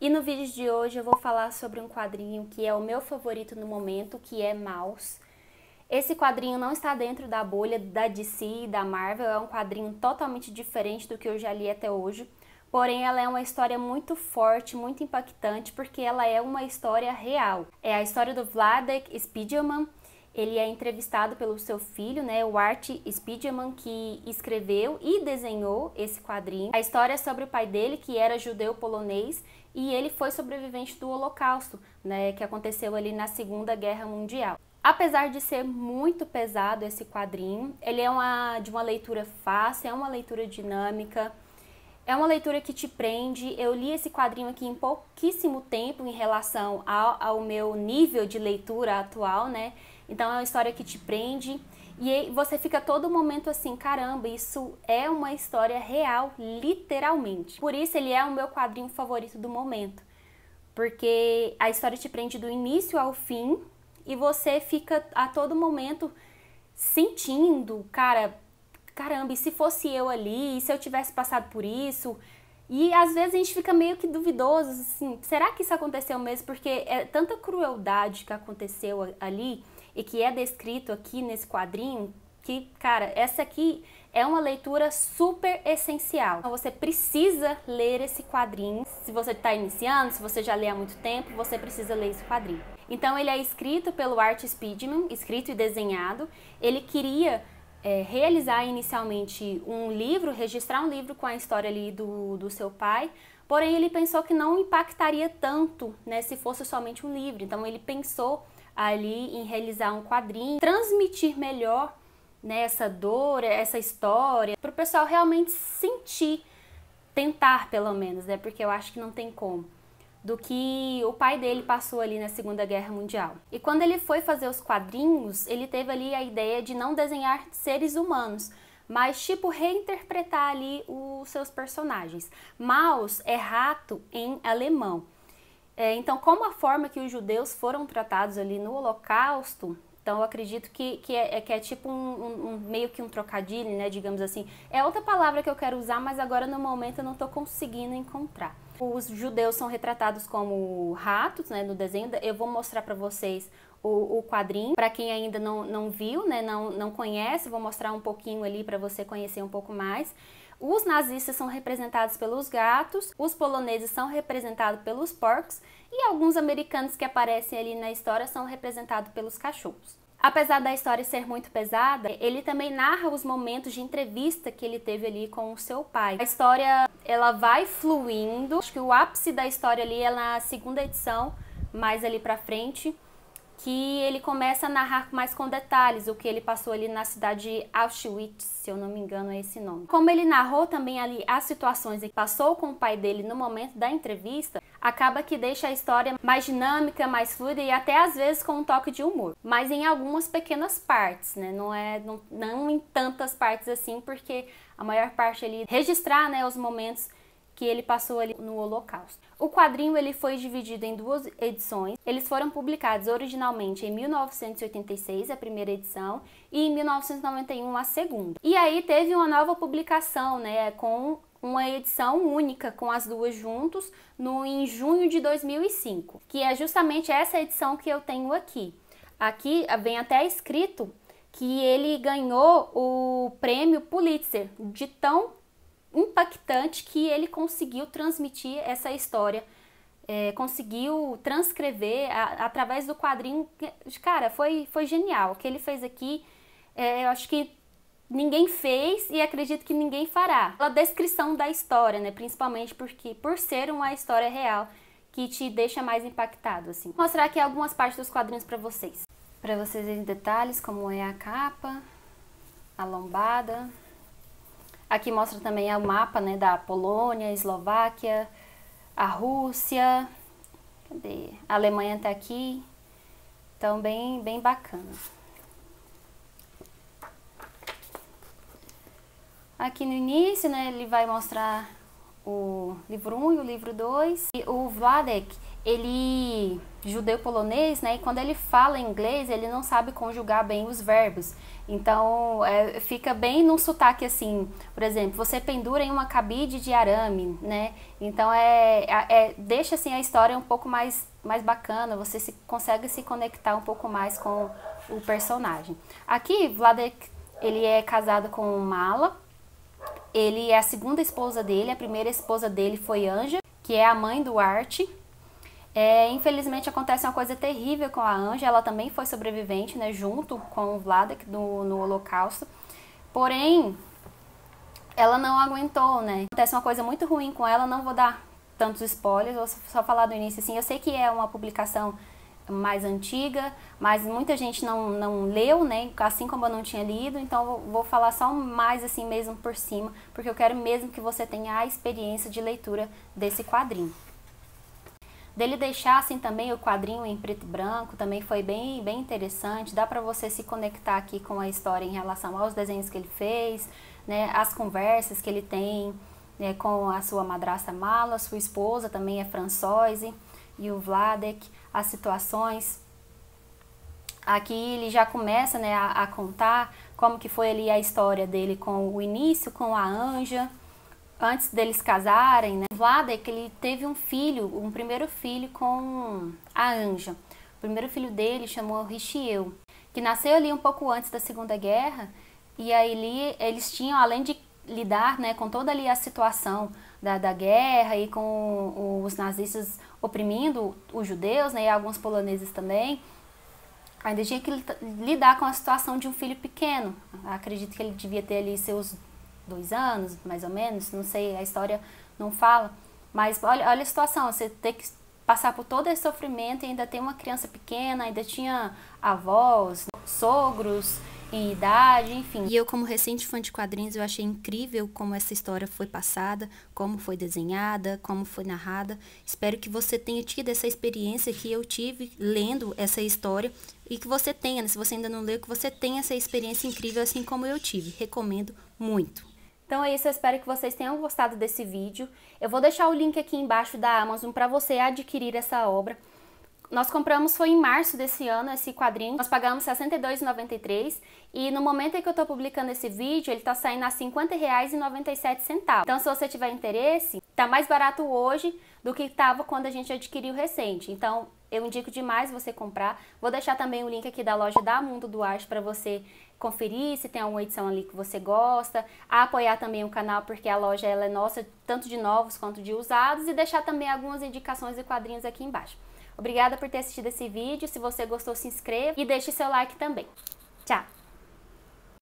E no vídeo de hoje eu vou falar sobre um quadrinho que é o meu favorito no momento, que é Maus. Esse quadrinho não está dentro da bolha da DC e da Marvel, é um quadrinho totalmente diferente do que eu já li até hoje. Porém, ela é uma história muito forte, muito impactante, porque ela é uma história real. É a história do Vladek Spiegelman. Ele é entrevistado pelo seu filho, né, o Art Spiegelman, que escreveu e desenhou esse quadrinho. A história é sobre o pai dele, que era judeu polonês, e ele foi sobrevivente do Holocausto, né, que aconteceu ali na Segunda Guerra Mundial. Apesar de ser muito pesado esse quadrinho, ele é de uma leitura fácil, é uma leitura dinâmica, é uma leitura que te prende. Eu li esse quadrinho aqui em pouquíssimo tempo em relação ao meu nível de leitura atual, né? Então é uma história que te prende e você fica todo momento assim, caramba, isso é uma história real, literalmente. Por isso ele é o meu quadrinho favorito do momento, porque a história te prende do início ao fim e você fica a todo momento sentindo, caramba, e se fosse eu ali, e se eu tivesse passado por isso? E às vezes a gente fica meio que duvidoso, assim, será que isso aconteceu mesmo? Porque é tanta crueldade que aconteceu ali e que é descrito aqui nesse quadrinho, que, cara, essa aqui é uma leitura super essencial. Então você precisa ler esse quadrinho. Se você está iniciando, se você já lê há muito tempo, você precisa ler esse quadrinho. Então ele é escrito pelo Art Spiegelman, escrito e desenhado. Ele queria realizar inicialmente um livro, registrar um livro com a história ali do seu pai, porém ele pensou que não impactaria tanto, né, se fosse somente um livro. Então ele pensou ali em realizar um quadrinho, transmitir melhor, né, essa dor, essa história, para o pessoal realmente sentir, tentar pelo menos, né, porque eu acho que não tem como, do que o pai dele passou ali na Segunda Guerra Mundial. E quando ele foi fazer os quadrinhos, ele teve ali a ideia de não desenhar seres humanos, mas tipo reinterpretar ali os seus personagens. Maus é rato em alemão. Então, como a forma que os judeus foram tratados ali no Holocausto, então eu acredito que é tipo meio que um trocadilho, né, digamos assim. É outra palavra que eu quero usar, mas agora no momento eu não estou conseguindo encontrar. Os judeus são retratados como ratos, né, no desenho. Eu vou mostrar para vocês o quadrinho. Para quem ainda não viu, né, não conhece, vou mostrar um pouquinho ali para você conhecer um pouco mais. Os nazistas são representados pelos gatos, os poloneses são representados pelos porcos e alguns americanos que aparecem ali na história são representados pelos cachorros. Apesar da história ser muito pesada, ele também narra os momentos de entrevista que ele teve ali com o seu pai. A história, ela vai fluindo. Acho que o ápice da história ali é na segunda edição, mais ali pra frente, que ele começa a narrar mais com detalhes o que ele passou ali na cidade de Auschwitz, se eu não me engano é esse nome. Como ele narrou também ali as situações em que passou com o pai dele no momento da entrevista, acaba que deixa a história mais dinâmica, mais fluida e até às vezes com um toque de humor. Mas em algumas pequenas partes, né? Não em tantas partes assim, porque a maior parte ali registrar, né, os momentos que ele passou ali no Holocausto. O quadrinho ele foi dividido em duas edições. Eles foram publicados originalmente em 1986, a primeira edição, e em 1991, a segunda. E aí teve uma nova publicação, né, com uma edição única, com as duas juntos, em junho de 2005, que é justamente essa edição que eu tenho aqui. Aqui vem até escrito que ele ganhou o prêmio Pulitzer, de tão impactante que ele conseguiu transmitir essa história, conseguiu transcrever através do quadrinho. Cara, foi genial. O que ele fez aqui, eu acho que ninguém fez e acredito que ninguém fará. A descrição da história, né, principalmente por ser uma história real, que te deixa mais impactado, assim. Vou mostrar aqui algumas partes dos quadrinhos para vocês verem detalhes, como é a capa, a lombada. Aqui mostra também o mapa, né, da Polônia, Eslováquia, a Rússia, cadê? A Alemanha tá aqui, então bem bacana. Aqui no início, né, ele vai mostrar o livro 1 e o livro 2. E o Wladek, ele judeu-polonês, né? E quando ele fala inglês, ele não sabe conjugar bem os verbos. Então, fica bem num sotaque assim, por exemplo, você pendura em uma cabide de arame, né? Então, deixa assim a história um pouco mais bacana, você consegue se conectar um pouco mais com o personagem. Aqui, Wladek, ele é casado com Mala, ele é a segunda esposa dele, a primeira esposa dele foi Anja, que é a mãe do Art. Infelizmente acontece uma coisa terrível com a Anja, ela também foi sobrevivente, né, junto com o Wladek no Holocausto, porém ela não aguentou, né, acontece uma coisa muito ruim com ela, não vou dar tantos spoilers, vou só falar do início assim. Eu sei que é uma publicação mais antiga, mas muita gente não leu, né, assim como eu não tinha lido, então eu vou falar só mais assim mesmo por cima, porque eu quero mesmo que você tenha a experiência de leitura desse quadrinho. Dele deixar assim também o quadrinho em preto e branco, também foi bem interessante, dá para você se conectar aqui com a história em relação aos desenhos que ele fez, né, as conversas que ele tem, né, com a sua madrasta Mala, sua esposa também é Françoise, e o Wladek, as situações. Aqui ele já começa, né, a contar como que foi ali a história dele com o início, com a Anja, antes deles casarem, né. O Wladek, ele teve um filho, um primeiro filho com a Anja. O primeiro filho dele chamou Richieu, que nasceu ali um pouco antes da Segunda Guerra, e aí eles tinham, além de lidar, né, com toda ali a situação da guerra e com os nazistas oprimindo os judeus, né, e alguns poloneses também, ainda tinha que lidar com a situação de um filho pequeno. Acredito que ele devia ter ali seus 2 anos, mais ou menos, não sei, a história não fala, mas olha a situação, você ter que passar por todo esse sofrimento e ainda ter uma criança pequena, ainda tinha avós, sogros em idade, enfim. E eu, como recente fã de quadrinhos, eu achei incrível como essa história foi passada, como foi desenhada, como foi narrada. Espero que você tenha tido essa experiência que eu tive lendo essa história e que você tenha, né, se você ainda não leu, que você tenha essa experiência incrível assim como eu tive. Recomendo muito. Então é isso, eu espero que vocês tenham gostado desse vídeo. Eu vou deixar o link aqui embaixo da Amazon para você adquirir essa obra. Nós compramos, foi em março desse ano, esse quadrinho. Nós pagamos R$ 62,93 e no momento em que eu tô publicando esse vídeo, ele tá saindo a R$ 50,97. Então, se você tiver interesse, tá mais barato hoje do que estava quando a gente adquiriu recente. Então, eu indico demais você comprar. Vou deixar também o link aqui da loja da Mundo do Arte para você conferir se tem alguma edição ali que você gosta, apoiar também o canal, porque a loja ela é nossa, tanto de novos quanto de usados, e deixar também algumas indicações de quadrinhos aqui embaixo. Obrigada por ter assistido esse vídeo, se você gostou se inscreva e deixe seu like também. Tchau!